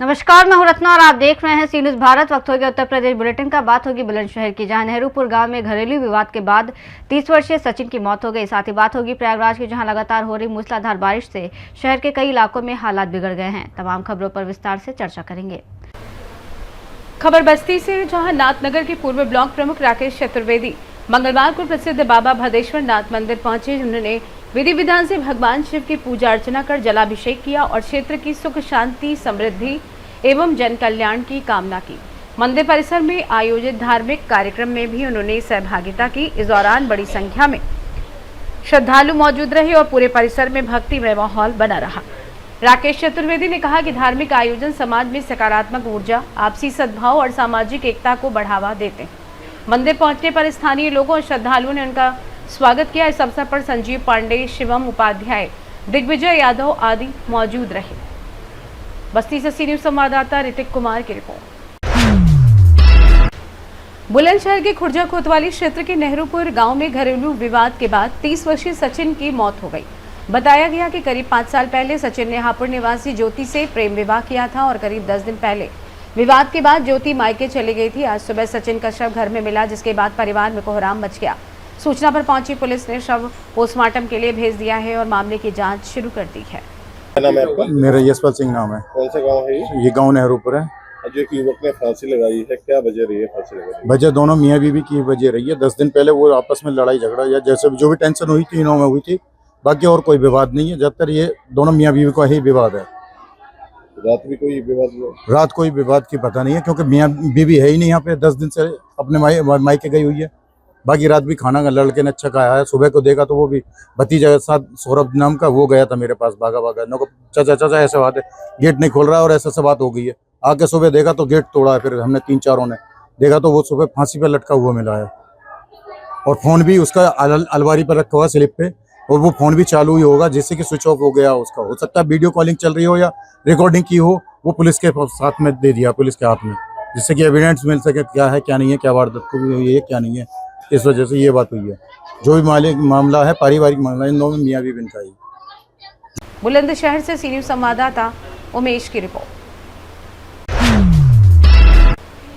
नमस्कार, मैं हूं रत्ना और आप देख रहे हैं सी न्यूज़ भारत। वक्त हो गया उत्तर प्रदेश बुलेटिन का। बात होगी बुलंदशहर की, जहां नेहरूपुर गांव में घरेलू विवाद के बाद 30 वर्षीय सचिन की मौत हो गई। साथ ही बात होगी प्रयागराज की, जहां लगातार हो रही मूसलाधार बारिश से शहर के कई इलाकों में हालात बिगड़ गए हैं। तमाम खबरों पर विस्तार से चर्चा करेंगे। खबर बस्ती से, जहां नाथनगर के पूर्व ब्लॉक प्रमुख राकेश चतुर्वेदी मंगलवार को प्रसिद्ध बाबा भदेश्वर नाथ मंदिर पहुंचे। उन्होंने विधि विधान से भगवान शिव की पूजा अर्चना कर जलाभिषेक किया और क्षेत्र की सुख शांति समृद्धि एवं जन कल्याण की कामना की। मंदिर परिसर में आयोजित धार्मिक कार्यक्रम में भी उन्होंने सहभागिता की। इस दौरान बड़ी संख्या में श्रद्धालु मौजूद रहे और पूरे परिसर में भक्तिमय माहौल बना रहा। राकेश चतुर्वेदी ने कहा कि धार्मिक आयोजन समाज में सकारात्मक ऊर्जा, आपसी सद्भाव और सामाजिक एकता को बढ़ावा देते हैं। मंदिर पहुंचने पर स्थानीय लोगों और श्रद्धालुओं ने उनका स्वागत किया। इस अवसर पर संजीव पांडे, शिवम उपाध्याय, दिग्विजय यादव आदि मौजूद रहे। बस्ती से सी न्यूज़ संवाददाता ऋतिक कुमार की रिपोर्ट। बुलंदशहर के खुर्जा कोतवाली क्षेत्र के नेहरूपुर गांव में घरेलू विवाद के बाद 30 वर्षीय सचिन की मौत हो गई। बताया गया कि करीब 5 साल पहले सचिन ने हापुड़ निवासी ज्योति से प्रेम विवाह किया था और करीब 10 दिन पहले विवाद के बाद ज्योति मायके चली गई थी। आज सुबह सचिन का शव घर में मिला, जिसके बाद परिवार में कोहराम मच गया। सूचना पर पहुंची पुलिस ने शव पोस्टमार्टम के लिए भेज दिया है और मामले की जांच शुरू कर दी है। क्या नाम है आपका? मेरा यशपाल सिंह नाम है। कौन सा गांव है ये? गांव नेहरूपुर है। जो युवक ने फांसी लगाई है, क्या वजह रही है फांसी लगाने की? वजह दोनों मियाँ बीवी की वजह रही है। 10 दिन पहले वो आपस में लड़ाई झगड़ा या जैसे जो भी टेंशन हुई थी इनों में हुई थी, बाकी और कोई विवाद नहीं है। ज्यादातर ये दोनों मियाँ बीवी का ही विवाद है। रात भी कोई विवाद हुआ? रात कोई विवाद की पता नहीं है, क्योंकि मियाँ बीवी है ही नहीं यहाँ पे। 10 दिन से अपने मायके गई हुई है। बाकी रात भी खाना लड़के ने अच्छा खाया है। सुबह को देखा तो वो भी भतीजा के साथ सौरभ नाम का वो गया था मेरे पास भागा नो चाचा ऐसे बात है, गेट नहीं खोल रहा है और ऐसे बात हो गई है। आके सुबह देखा तो गेट तोड़ा है। फिर हमने 3-4 ने देखा तो वो सुबह फांसी पे लटका हुआ मिला है और फोन भी उसका अलमारी पर रखा हुआ स्लिप पे, और वो फोन भी चालू ही होगा, जिससे कि स्विच ऑफ हो गया उसका। हो सकता है वीडियो कॉलिंग चल रही हो या रिकॉर्डिंग की हो, वो पुलिस के साथ में दे दिया, पुलिस के हाथ में, जिससे कि एविडेंस मिल सके क्या है क्या नहीं है, क्या वारदात को हुई है क्या नहीं है। इस वजह से ये बात हुई है। जो भी मामला है पारिवारिक मामला, इन दोनों मियाँ बीवी का ही। बुलंदशहर से सी न्यूज़ संवाददाता उमेश की रिपोर्ट।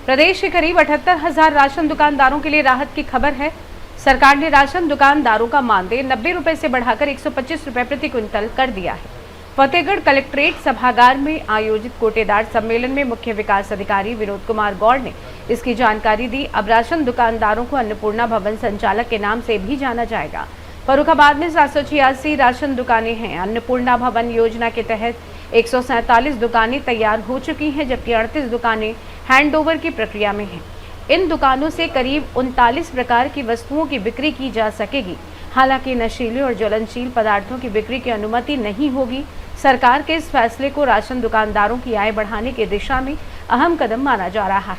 प्रदेश के करीब 78,000 राशन दुकानदारों के लिए राहत की खबर है। सरकार ने राशन दुकानदारों का मानदेय 90 रुपए से बढ़ाकर 125 रुपए प्रति क्विंटल कर दिया है। फतेहगढ़ कलेक्ट्रेट सभागार में आयोजित कोटेदार सम्मेलन में मुख्य विकास अधिकारी विनोद कुमार गौड़ ने इसकी जानकारी दी। अब राशन दुकानदारों को अन्नपूर्णा भवन संचालक के नाम से भी जाना जाएगा। फर्रुखाबाद में 786 राशन दुकानें हैं। अन्नपूर्णा भवन योजना के तहत 147 दुकानें तैयार हो चुकी हैं, जबकि 38 दुकानें हैंडओवर की प्रक्रिया में हैं। इन दुकानों से करीब 39 प्रकार की वस्तुओं की बिक्री की जा सकेगी। हालांकि नशीले और ज्वलनशील पदार्थों की बिक्री की अनुमति नहीं होगी। सरकार के इस फैसले को राशन दुकानदारों की आय बढ़ाने की दिशा में अहम कदम माना जा रहा है।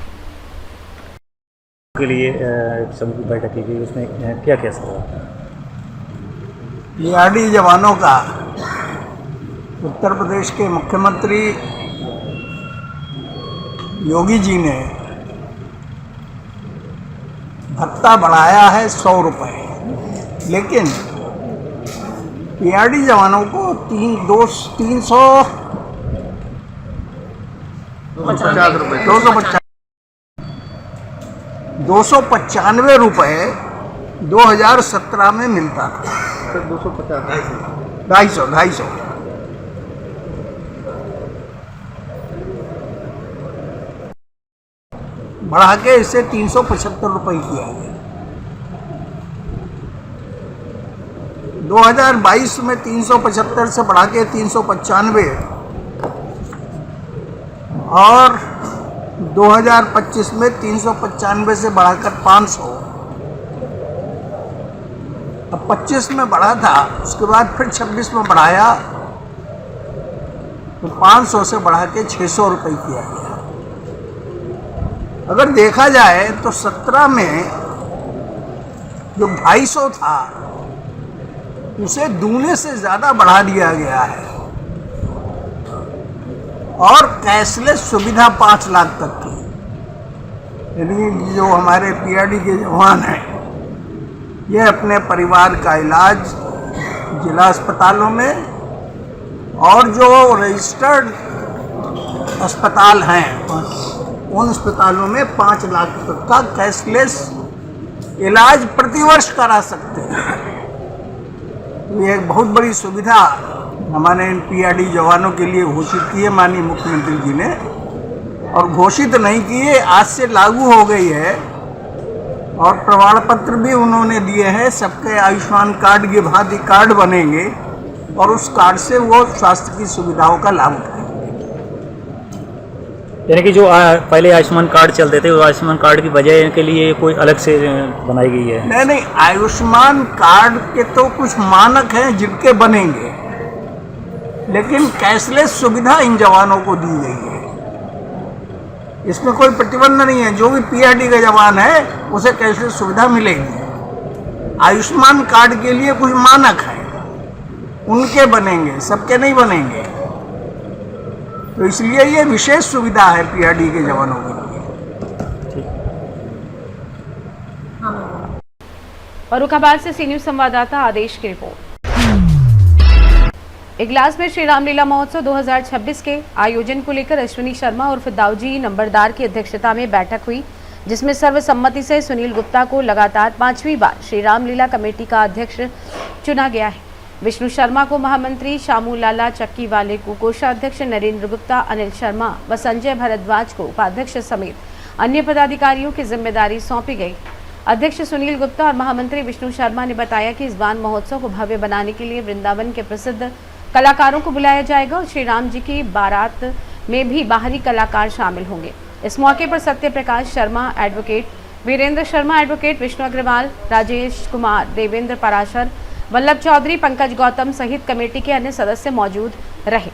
के लिए समूह की बैठक की गई, उसमें क्या क्या सवाल? पीआरडी जवानों का उत्तर प्रदेश के मुख्यमंत्री योगी जी ने भत्ता बढ़ाया है 100 रुपये, लेकिन पीआरडी जवानों को 295 रुपये 2017 में मिलता था। 250 बढ़ा के इसे 375 रुपये किया गया। 2022 में 375 से बढ़ा के 395 और 2025 में 395 से बढ़ाकर 500। अब 25 में बढ़ा था, उसके बाद फिर 26 में बढ़ाया तो 500 से बढ़ा के 600 रुपये किया गया। अगर देखा जाए तो 17 में जो 250 था उसे दूने से ज़्यादा बढ़ा दिया गया है और कैशलेस सुविधा 5 लाख तक की। यानी जो हमारे पीआरडी के जवान हैं ये अपने परिवार का इलाज जिला अस्पतालों में और जो रजिस्टर्ड अस्पताल हैं उन अस्पतालों में 5 लाख तक का कैशलेस इलाज प्रतिवर्ष करा सकते हैं। ये एक बहुत बड़ी सुविधा हमारे इन पीआरडी जवानों के लिए घोषित की है माननीय मुख्यमंत्री जी ने, और घोषित नहीं की है, आज से लागू हो गई है और प्रमाण पत्र भी उन्होंने दिए हैं। सबके आयुष्मान कार्ड के भांति कार्ड बनेंगे और उस कार्ड से वो स्वास्थ्य की सुविधाओं का लाभ उठाएंगे। यानी कि जो पहले आयुष्मान कार्ड चलते थे, वो आयुष्मान कार्ड की बजाय के लिए कोई अलग से बनाई गई है? नहीं, आयुष्मान कार्ड के तो कुछ मानक हैं जिनके बनेंगे, लेकिन कैशलेस सुविधा इन जवानों को दी गई है। इसमें कोई प्रतिबंध नहीं है, जो भी पीआरडी का जवान है उसे कैशलेस सुविधा मिलेगी। आयुष्मान कार्ड के लिए कुछ मानक है, उनके बनेंगे, सबके नहीं बनेंगे। तो इसलिए ये विशेष सुविधा है पीआरडी के जवानों के लिए। फर्रुखाबाद से सी न्यूज संवाददाता आदेश की रिपोर्ट। इगलास में श्री रामलीला महोत्सव 2026 के आयोजन को लेकर अश्विनी शर्मा उर्फ दाऊजी नंबरदार की अध्यक्षता में बैठक हुई, जिसमें सर्वसम्मति से सुनील गुप्ता को लगातार 5वीं बार श्री रामलीला कमेटी का अध्यक्ष चुना गया है। विष्णु शर्मा को महामंत्री, शामू लाला चक्की वाले को कोषाध्यक्ष, नरेंद्र गुप्ता, अनिल शर्मा व संजय भारद्वाज को उपाध्यक्ष समेत अन्य पदाधिकारियों की जिम्मेदारी सौंपी गई। अध्यक्ष सुनील गुप्ता और महामंत्री विष्णु शर्मा ने बताया कि इस बार महोत्सव को भव्य बनाने के लिए वृंदावन के प्रसिद्ध कलाकारों को बुलाया जाएगा और श्री राम जी की बारात में भी बाहरी कलाकार शामिल होंगे। इस मौके पर सत्य प्रकाश शर्मा एडवोकेट, वीरेंद्र शर्मा एडवोकेट, विष्णु अग्रवाल, राजेश कुमार, देवेंद्र पराशर, वल्लभ चौधरी, पंकज गौतम सहित कमेटी के अन्य सदस्य मौजूद रहे।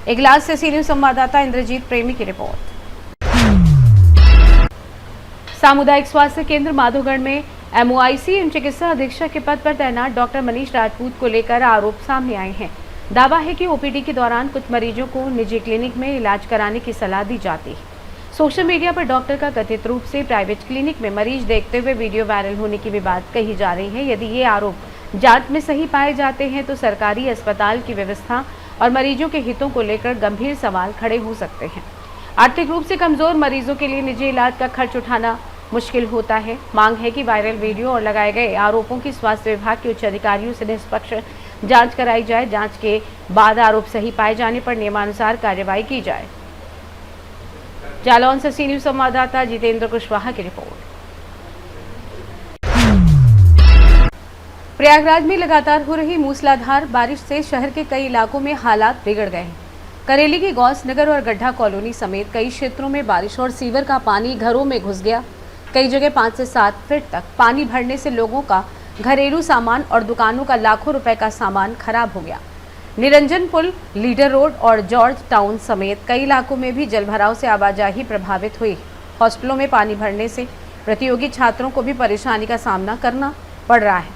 इगलास से सी न्यूज संवाददाता इंद्रजीत प्रेमी की रिपोर्ट। सामुदायिक स्वास्थ्य केंद्र माधोगढ़ में MOIC एवं चिकित्सा अधीक्षक के पद पर तैनात डॉक्टर मनीष राजपूत को लेकर आरोप सामने आए हैं। दावा है कि OPD के दौरान कुछ मरीजों को निजी क्लिनिक में इलाज कराने की सलाह दी जाती है। सोशल मीडिया पर डॉक्टर का कथित रूप से प्राइवेट क्लिनिक में मरीज देखते हुए वीडियो वायरल होने की भी बात कही जा रही है। यदि ये आरोप जांच में सही पाए जाते हैं तो सरकारी अस्पताल की व्यवस्था और मरीजों के हितों को लेकर गंभीर सवाल खड़े हो सकते हैं। आर्थिक रूप से कमजोर मरीजों के लिए निजी इलाज का खर्च उठाना मुश्किल होता है। मांग है कि वायरल वीडियो और लगाए गए आरोपों की स्वास्थ्य विभाग के उच्च अधिकारियों से निष्पक्ष जांच कराई जाए। जांच के बाद आरोप सही पाए जाने पर नियमानुसार कार्रवाई की जाए। जालौन से सी न्यूज संवाददाता जितेंद्र कुशवाहा की रिपोर्ट। प्रयागराज में लगातार हो रही मूसलाधार बारिश से शहर के कई इलाकों में हालात बिगड़ गए हैं। करेली की गौस नगर और गड्ढा कॉलोनी समेत कई क्षेत्रों में बारिश और सीवर का पानी घरों में घुस गया। कई जगह 5 से 7 फीट तक पानी भरने से लोगों का घरेलू सामान और दुकानों का लाखों रुपए का सामान खराब हो गया। निरंजन पुल, लीडर रोड और जॉर्ज टाउन समेत कई इलाकों में भी जलभराव से आवाजाही प्रभावित हुई। हॉस्टलों में पानी भरने से प्रतियोगी छात्रों को भी परेशानी का सामना करना पड़ रहा है।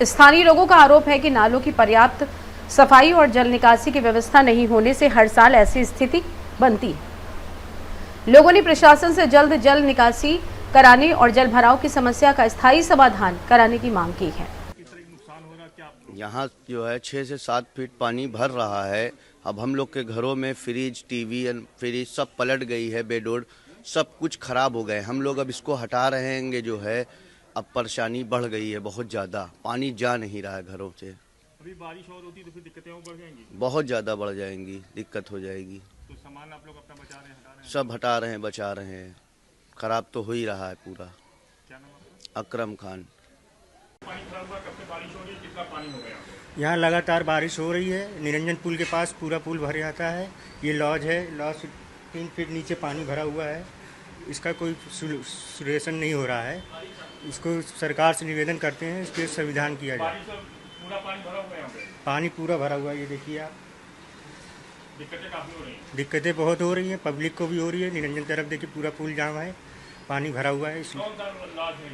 स्थानीय लोगों का आरोप है कि नालों की पर्याप्त सफाई और जल निकासी की व्यवस्था नहीं होने से हर साल ऐसी स्थिति बनती है। लोगों ने प्रशासन से जल्द जल निकासी कराने और जल भराव की समस्या का स्थायी समाधान कराने की मांग की है। यहाँ जो है 6 से 7 फीट पानी भर रहा है। अब हम लोग के घरों में फ्रिज, टीवी, फ्रिज सब पलट गई है, बेडोड सब कुछ खराब हो गए। हम लोग अब इसको हटा रहेंगे। जो है अब परेशानी बढ़ गई है बहुत ज़्यादा, पानी जा नहीं रहा है घरों से। अभी बारिश और होती तो फिर दिक्कतें और बढ़ जाएंगी, बहुत ज़्यादा बढ़ जाएंगी, दिक्कत हो जाएगी। तो सामान आप लोग अपना बचा रहे हैं, हटा रहे हैं? सब हटा रहे हैं, बचा रहे हैं। खराब तो हो ही रहा है पूरा। क्या नाम आपका? अकरम खान। पानी खराब हुआ, कब से बारिश हो रही है, कितना पानी हो गया? यहाँ लगातार बारिश हो रही है। निरंजन पुल के पास पूरा पुल भर जाता है। ये लॉज है, लॉज से 3 फीट नीचे पानी भरा हुआ है। इसका कोई सोल्यूशन नहीं हो रहा है। इसको सरकार से निवेदन करते हैं, इस पर संविधान किया जाए। पूरा पानी भरा हुआ है यहाँ पे? पानी पूरा भरा हुआ है, ये देखिए आप। दिक्कतें काफ़ी हो रही हैं? दिक्कतें बहुत हो रही हैं, पब्लिक को भी हो रही है। निरंजन तरफ देखिए पूरा पुल जाम है, पानी भरा हुआ है। कौन सा लॉज है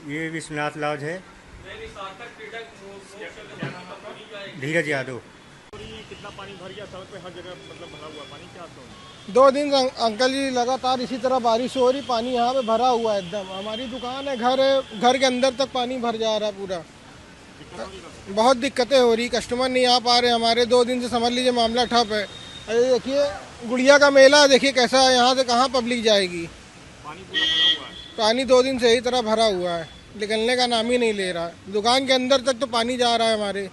ये विश्वनाथ लॉज है। क्या नाम आपका? धीरज यादव। पड़ी, कितना पानी भर गया सड़क पे, हर जगह मतलब भरा हुआ पानी, क्या तो 2 दिन से अंकल जी लगातार इसी तरह बारिश हो रही, पानी यहाँ पे भरा हुआ है एकदम। हमारी दुकान है, घर है, घर के अंदर तक पानी भर जा रहा है पूरा। बहुत दिक्कतें हो रही, कस्टमर नहीं आ पा रहे हमारे। 2 दिन से समझ लीजिए मामला ठप है। अरे देखिए गुड़िया का मेला देखिए कैसा है, यहाँ से कहाँ पब्लिक जाएगी। पानी पूरा भरा हुआ है। पानी 2 दिन से ही तरह भरा हुआ है, निकलने का नाम ही नहीं ले रहा। दुकान के अंदर तक तो पानी जा रहा है हमारे।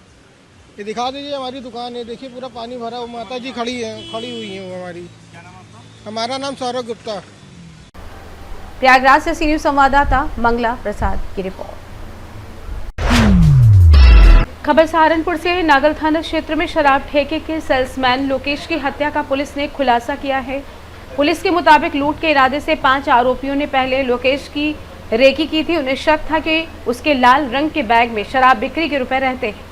ये दिखा दीजिए हमारी दुकान है, देखिए पूरा पानी भरा हुआ। माता जी खड़ी हुई है वो हमारी। हमारा नाम सौरभ गुप्ता। प्रयागराज से सी न्यूज संवाददाता मंगला प्रसाद की रिपोर्ट। खबर सहारनपुर से। नागल थाना क्षेत्र में शराब ठेके के सेल्समैन लोकेश की हत्या का पुलिस ने खुलासा किया है। पुलिस के मुताबिक लूट के इरादे से 5 आरोपियों ने पहले लोकेश की रेकी की थी। उन्हें शक था कि उसके लाल रंग के बैग में शराब बिक्री के रुपए रहते हैं।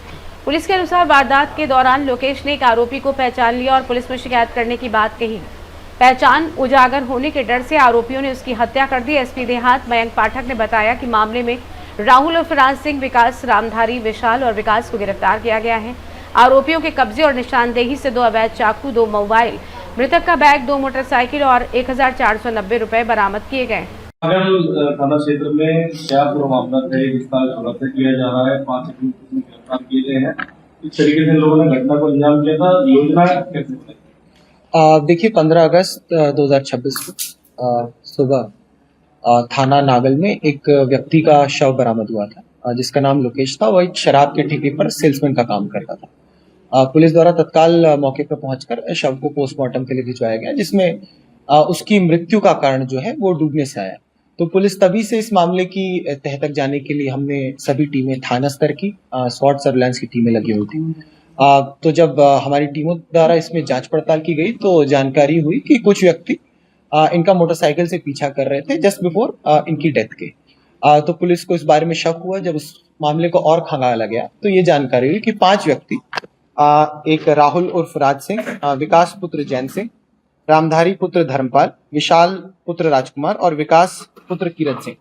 पुलिस के अनुसार वारदात के दौरान लोकेश ने एक आरोपी को पहचान लिया और पुलिस में शिकायत करने की बात कही। पहचान उजागर होने के डर से आरोपियों ने उसकी हत्या कर दी। एसपी देहात मयंक पाठक ने बताया कि मामले में राहुल और फराज सिंह, विकास, रामधारी, विशाल और विकास को गिरफ्तार किया गया है। आरोपियों के कब्जे और निशानदेही से 2 अवैध चाकू, 2 मोबाइल, मृतक का बैग, 2 मोटरसाइकिल और 1490 रुपए बरामद किए गए। नागल थाना क्षेत्र में क्या पूरा मामला है जिसका खुलासा किया जा रहा है? 5 गिरफ्तार किए गए हैं। इस तरीके से लोगों ने घटना को अंजाम दिया था, योजना कैसे? देखिए 15 अगस्त 2026 को सुबह थाना नागल में एक व्यक्ति का शव बरामद हुआ था, जिसका नाम लोकेश था। वह एक शराब के ठेके पर सेल्समैन का काम करता था। पुलिस द्वारा तत्काल मौके पर पहुंचकर शव को पोस्टमार्टम के लिए भिजवाया गया, जिसमें उसकी मृत्यु का कारण जो है वो डूबने से आया। तो पुलिस तभी से इस मामले की तह तक जाने के लिए हमने सभी टीमें, थाना स्तर की स्वाट सर्विलांस की टीमें लगी हुई थी। तो जब हमारी टीमों द्वारा इसमें जांच पड़ताल की गई तो जानकारी हुई कि कुछ व्यक्ति इनका मोटरसाइकिल से पीछा कर रहे थे जस्ट बिफोर इनकी डेथ के। तो पुलिस को इस बारे में शक हुआ। जब उस मामले को और खंगाला गया तो ये जानकारी हुई कि 5 व्यक्ति, एक राहुल उर्फ राज सिंह, विकास पुत्र जैन सिंह, रामधारी पुत्र धर्मपाल, विशाल पुत्र राजकुमार और विकास पुत्र किरण सिंह,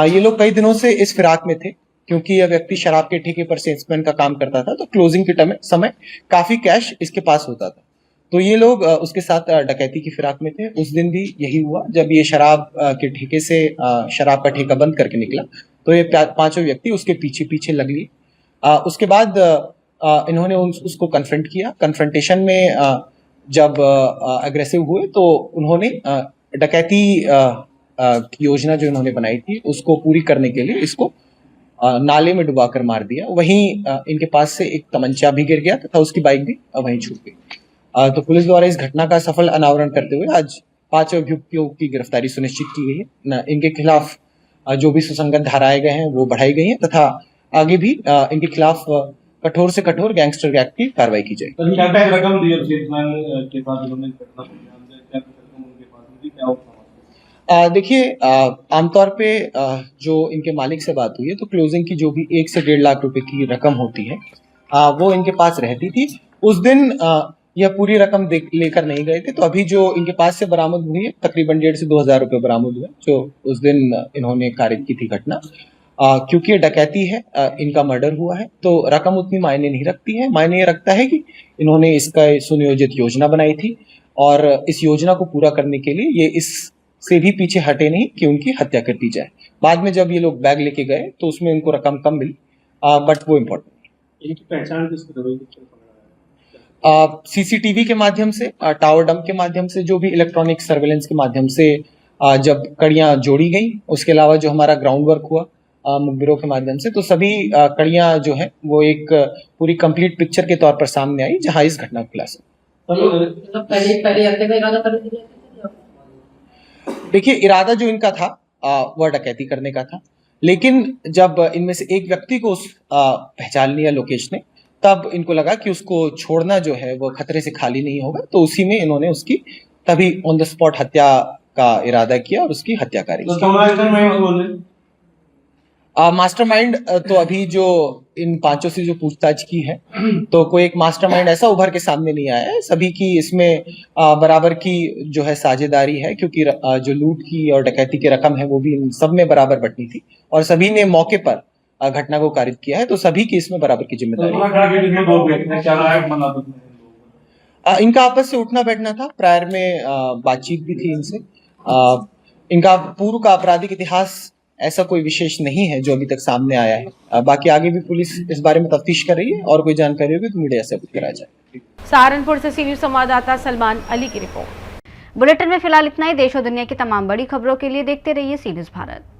ये लोग कई दिनों से इस फिराक में थे क्योंकि यह व्यक्ति शराब के ठेके पर सेल्समैन का काम करता था। तो क्लोजिंग के समय काफी कैश इसके पास होता था। तो ये लोग उसके साथ डकैती की फिराक में थे। उस दिन भी यही हुआ। जब ये शराब के ठेके से शराब का ठेका बंद करके निकला तो ये 5 व्यक्ति उसके पीछे पीछे लग लिए। उसके बाद इन्होंने उसको कन्फ्रंट किया। कन्फ्रंटेशन में जब अग्रेसिव हुए तो उन्होंने डकैती की योजना जो इन्होंने बनाई थी उसको पूरी करने के लिए इसको नाले में डुबाकर मार दिया। वहीं इनके पास से एक तमंचा भी गिर गया तथा उसकी बाइक भी वहीं छूट गई। तो पुलिस द्वारा इस घटना का सफल अनावरण करते हुए आज 5 अभियुक्तों की गिरफ्तारी सुनिश्चित की गई है। इनके खिलाफ जो भी सुसंगत धाराएं गए हैं वो बढ़ाई गई हैं तथा आगे भी इनके खिलाफ कठोर से कठोर गैंगस्टर एक्ट की कार्रवाई की जाएगी। देखिए आमतौर पे जो इनके मालिक से बात हुई है तो क्लोजिंग की जो भी 1 से 1.5 लाख रुपए की रकम होती है वो इनके पास रहती थी। उस दिन यह पूरी रकम लेकर नहीं गए थे। तो अभी जो इनके पास से बरामद हुई है तकरीबन 1.5 से 2 हज़ार रुपए बरामद हुए जो उस दिन इन्होंने कारित की थी घटना। क्योंकि ये डकैती है, इनका मर्डर हुआ है तो रकम उतनी मायने नहीं रखती है। मायने ये रखता है कि इन्होंने इसका सुनियोजित योजना बनाई थी और इस योजना को पूरा करने के लिए ये इस से भी पीछे हटे नहीं कि उनकी हत्या कर दी जाए। बाद में जब ये लोग बैग लेके गए तो उसमें उनको रकम कम मिली, बट वो इम्पोर्टेंट। इनकी पहचान किस तरह? सीसीटीवी के माध्यम से, टावर डंप के माध्यम से, जो भी इलेक्ट्रॉनिक सर्वेलेंस के माध्यम से जब कड़ियां जोड़ी गई, उसके अलावा जो हमारा ग्राउंड वर्क हुआ मुखबिरों के माध्यम से, तो सभी कड़ियां जो है वो एक पूरी कंप्लीट पिक्चर के तौर पर सामने आई जहां इस घटना को खुलासा। देखिए इरादा जो इनका था वह डकैती करने का था, लेकिन जब इनमें से एक व्यक्ति को पहचान लिया लोकेश ने, तब इनको लगा कि उसको छोड़ना जो है वो खतरे से खाली नहीं होगा। तो उसी में इन्होंने उसकी तभी ऑन द स्पॉट हत्या का इरादा किया और उसकी हत्या करी। मास्टरमाइंड तो अभी जो इन 5 से जो पूछताछ की है तो कोई एक मास्टरमाइंड ऐसा उभर के सामने नहीं आया है। सभी की इसमें बराबर की जो है साझेदारी है, क्योंकि जो लूट की और डकैती की रकम है वो भी इन सब में बराबर बंटनी थी और सभी ने मौके पर घटना को कारित किया है। तो सभी की इसमें बराबर की जिम्मेदारी है। इनका आपस से उठना बैठना था, प्रायर में बातचीत भी थी इनसे। इनका पूर्व का आपराधिक इतिहास ऐसा कोई विशेष नहीं है जो अभी तक सामने आया है। बाकी आगे भी पुलिस इस बारे में तफ्तीश कर रही है और कोई जानकारी होगी तो मीडिया से अपडेट कराया जाए। सहारनपुर से सी न्यूज संवाददाता सलमान अली की रिपोर्ट। बुलेटिन में फिलहाल इतना ही। देश और दुनिया की तमाम बड़ी खबरों के लिए देखते रहिए सी न्यूज भारत।